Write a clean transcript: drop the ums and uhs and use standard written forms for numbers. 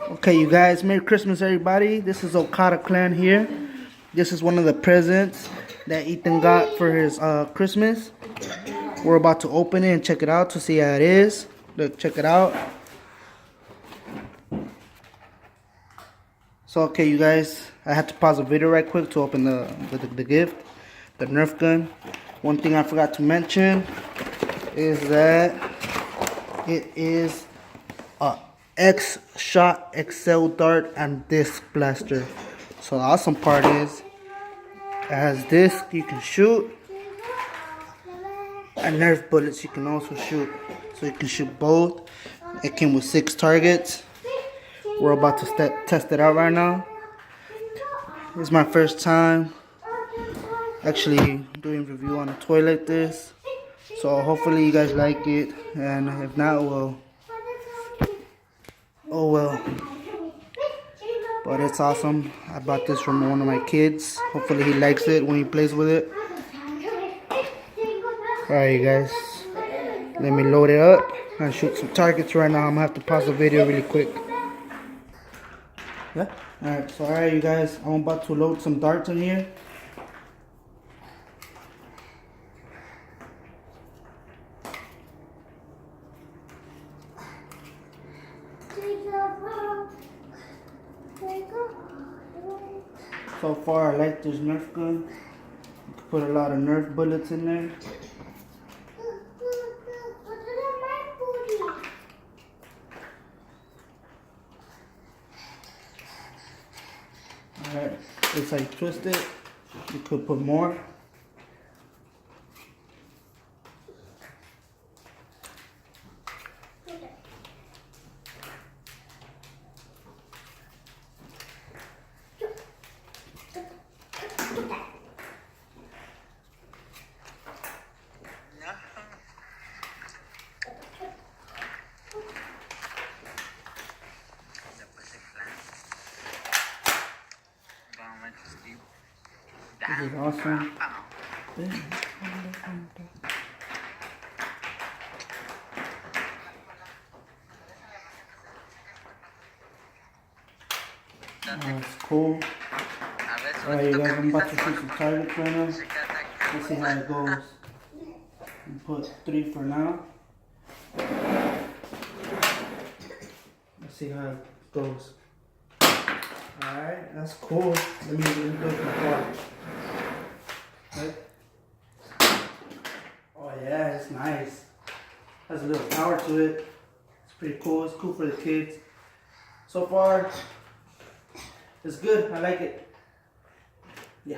Okay, you guys, Merry Christmas, everybody. This is Okada Clan here. This is one of the presents that Ethan got for his Christmas. We're about to open it and check it out to see how it is. Look, check it out. So, okay, you guys, I had to pause the video right quick to open the gift, the Nerf gun. One thing I forgot to mention is that it is a X-Shot XL dart and disc blaster. So the awesome part is it has disc you can shoot and Nerf bullets you can also shoot. So you can shoot both. It came with 6 targets. We're about to test it out right now. It's my first time actually doing a review on a toy like this. So hopefully you guys like it, and if not, well, oh well. But it's awesome. I bought this from one of my kids. Hopefully he likes it when he plays with it. Alright, you guys, let me load it up and shoot some targets right now. I'm gonna have to pause the video really quick. Yeah. Alright, so alright, you guys, I'm about to load some darts in here. So far, I like this Nerf gun. You can put a lot of Nerf bullets in there. Alright, it's like twist it. You could put more. This is awesome. That's cool. Alright, you guys, I'm about to shoot some targets right now. Let's see how it goes. Put 3 for now. Let's see how it goes. Alright, that's cool. Let me go to the car. Right. Oh yeah, it's nice. Has a little power to it. It's pretty cool. It's cool for the kids. So far, it's good. I like it. Yeah.